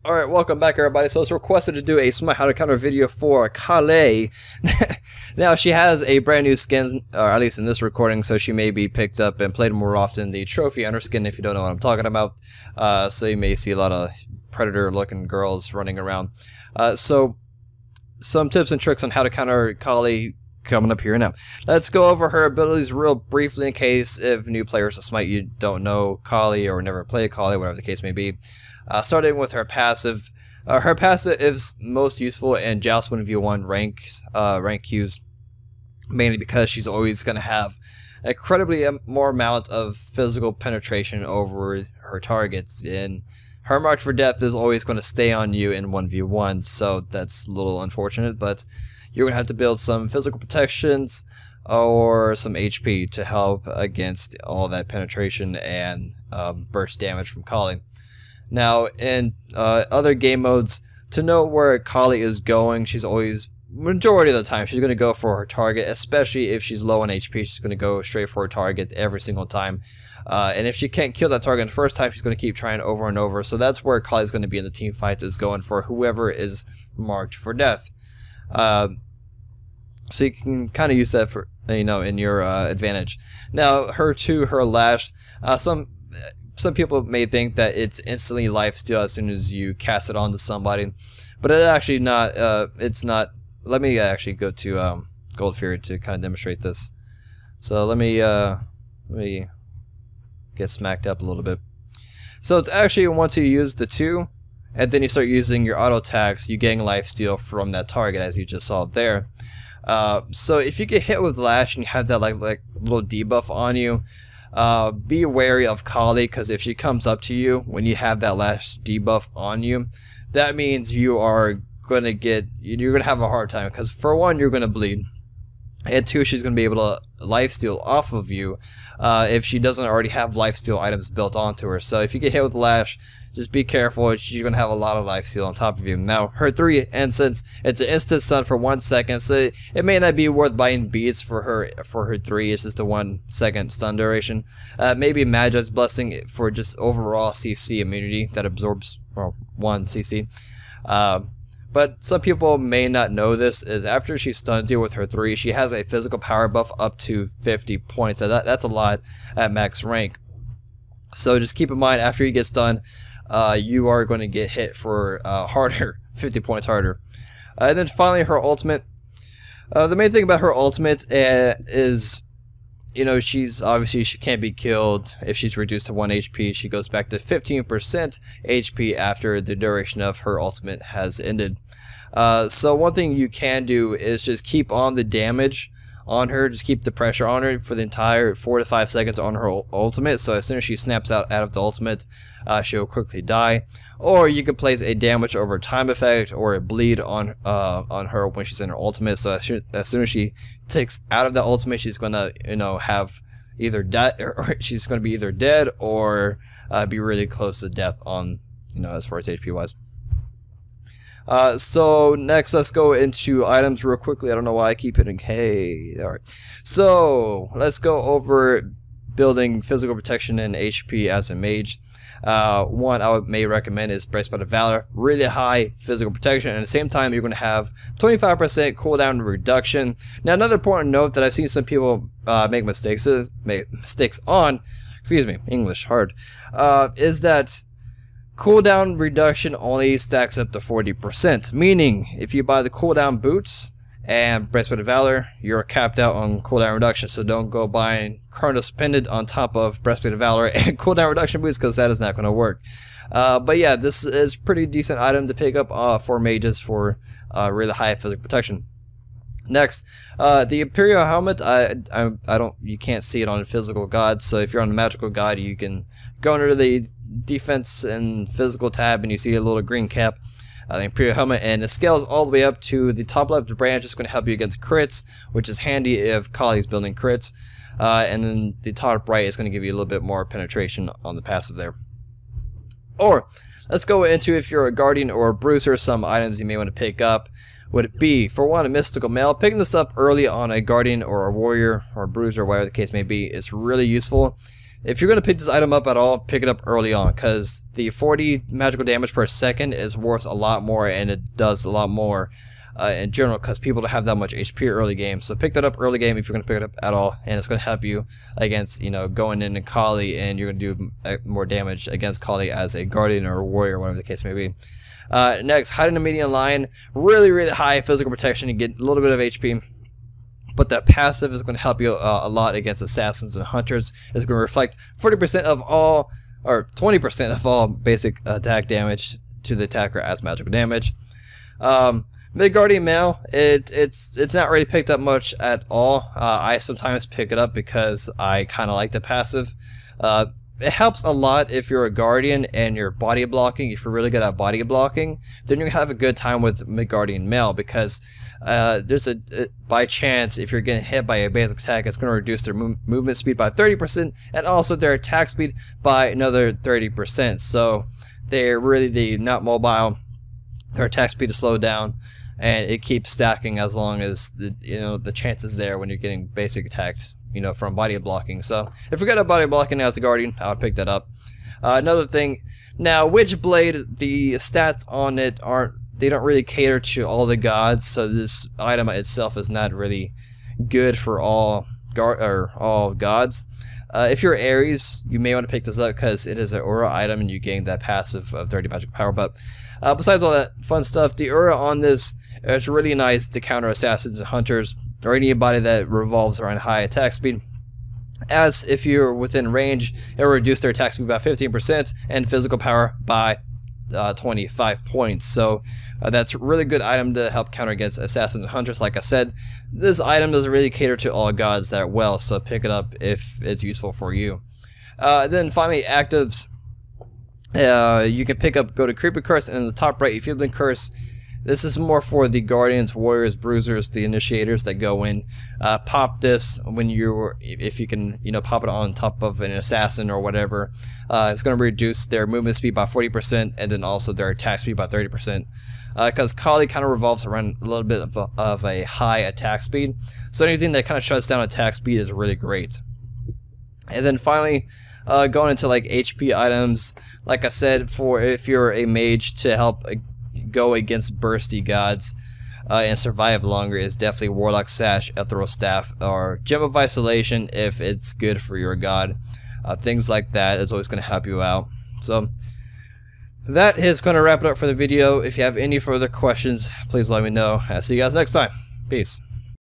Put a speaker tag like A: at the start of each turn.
A: Alright, welcome back everybody. So it's requested to do a Smite how to counter video for Kale. Now she has a brand new skin, or at least in this recording, so she may be picked up and played more often. The trophy on her skin, if you don't know what I'm talking about. So you may see a lot of predator looking girls running around. So some tips and tricks on how to counter Kale coming up here now. Let's go over her abilities real briefly in case if new players to Smite you don't know Kale or never played Kale, whatever the case may be. Starting with her passive. Her passive is most useful in Joust 1v1 rank queues, mainly because she's always going to have incredibly more amount of physical penetration over her targets, and her mark for death is always going to stay on you in 1v1, so that's a little unfortunate, but you're going to have to build some physical protections or some HP to help against all that penetration and burst damage from Kale. Now, in other game modes, to know where Kale is going, she's always, majority of the time, she's going to go for her target, especially if she's low on HP, she's going to go straight for her target every single time. And if she can't kill that target the first time, she's going to keep trying over and over. So that's where Kale is going to be in the team fights, is going for whoever is marked for death. So you can kind of use that for, in your advantage. Now, her lash, some people may think that it's instantly lifesteal as soon as you cast it onto somebody, but it's actually not. It's not. Let me actually go to Gold Fury to kind of demonstrate this. So let me get smacked up a little bit. So it's actually once you use the 2, and then you start using your auto attacks, you gain lifesteal from that target, as you just saw there. So if you get hit with Lash and you have that like little debuff on you, be wary of Kale, because if she comes up to you when you have that Lash debuff on you, that means you're gonna have a hard time, because for one, you're gonna bleed, and 2, she's gonna be able to lifesteal off of you if she doesn't already have lifesteal items built onto her. So if you get hit with Lash, just be careful. She's going to have a lot of lifesteal on top of you. Now, her 3, and since it's an instant stun for 1 second, so it may not be worth buying beads for her 3. It's just a 1 second stun duration. Maybe Magi's Blessing for just overall CC immunity that absorbs 1 CC. But some people may not know this, is after she stuns you with her 3, she has a physical power buff up to 50 points. So that's a lot at max rank. So just keep in mind, after you get stunned, you are going to get hit for harder, 50 points harder. And then finally, her ultimate. The main thing about her ultimate is, she can't be killed. If she's reduced to 1 HP, she goes back to 15% HP after the duration of her ultimate has ended. So one thing you can do is just keep on the damage on her, just keep the pressure on her for the entire 4 to 5 seconds on her ultimate. So as soon as she snaps out of the ultimate, she'll quickly die. Or you could place a damage over time effect or a bleed on her when she's in her ultimate. So as soon as she takes out of the ultimate, she's gonna have either dead, or she's gonna be either dead or be really close to death on as far as HP wise. So next, let's go into items real quickly. I don't know why I keep hitting K. Alright. So let's go over building physical protection and HP as a mage. One I may recommend is Breastplate of Valor. Really high physical protection, and at the same time you're going to have 25% cooldown reduction. Now, another important note that I've seen some people make mistakes on, excuse me, English hard, is that cooldown reduction only stacks up to 40%, meaning if you buy the cooldown boots and Breastplate of Valor, you're capped out on cooldown reduction. So don't go buying Chronos Pendant on top of Breastplate of Valor and cooldown reduction boots, because that is not going to work. But yeah, this is pretty decent item to pick up for mages for really high physical protection. Next, the Imperial Helmet. You can't see it on a physical god, so if you're on a magical god, you can go under the defense and physical tab and you see a little green cap, the Imperial Helmet, and it scales all the way up to the top left branch. It's going to help you against crits, which is handy if Kale's building crits, and then the top right is going to give you a little bit more penetration on the passive there. Or let's go into, if you're a guardian or a bruiser, some items you may want to pick up would be, for one, a mystical mail. Picking this up early on a guardian or a warrior or a bruiser, whatever the case may be, is really useful. if you're going to pick this item up at all, pick it up early on, because the 40 magical damage per second is worth a lot more, and it does a lot more in general, because people don't have that much HP early game. So pick that up early game if you're going to pick it up at all, and it's going to help you against, you know, going into Kali, and you're going to do more damage against Kali as a Guardian or a Warrior, whatever the case may be. Next, hide in the median line. Really, really high physical protection. You get a little bit of HP. But that passive is going to help you a lot against assassins and hunters. It's going to reflect 40% of all, or 20% of all basic attack damage to the attacker as magical damage. Mid-Guardian Mail, it's not really picked up much at all. I sometimes pick it up because I kind of like the passive. It helps a lot if you're a Guardian and you're body blocking. If you're really good at body blocking, then you're going to have a good time with Mid-Guardian Mail, because there's by chance, if you're getting hit by a basic attack, it's going to reduce their movement speed by 30%, and also their attack speed by another 30%. So they're really not mobile. Their attack speed is slowed down, and it keeps stacking as long as the chance is there when you're getting basic attacked, from body blocking. So if you're good at body blocking as a Guardian, I would pick that up. Another thing, now Witchblade, the stats on it they don't really cater to all the gods, so this item itself is not really good for all gods. If you're Ares, you may want to pick this up because it is an aura item and you gain that passive of 30 magical power. But besides all that fun stuff, the aura on this is really nice to counter assassins and hunters, or anybody that revolves around high attack speed. As if you're within range, it will reduce their attack speed by 15% and physical power by 25 points. So that's a really good item to help counter against assassins and hunters. Like I said, this item doesn't really cater to all gods that well, so pick it up if it's useful for you. Then finally, actives. You can pick up, go to Creeper Curse, and in the top right, if you've been cursed, this is more for the Guardians, Warriors, Bruisers, the Initiators that go in. Pop this if you can, pop it on top of an assassin or whatever. It's going to reduce their movement speed by 40%, and then also their attack speed by 30%. Because Kali kind of revolves around a little bit of a high attack speed, so anything that kind of shuts down attack speed is really great. And then finally, going into like HP items, like I said, for if you're a mage to help go against bursty gods and survive longer, is definitely Warlock Sash, Ethereal Staff, or Gem of Isolation if it's good for your god. Things like that is always going to help you out. So that is going to wrap it up for the video. If you have any further questions, please let me know. I'll see you guys next time. Peace.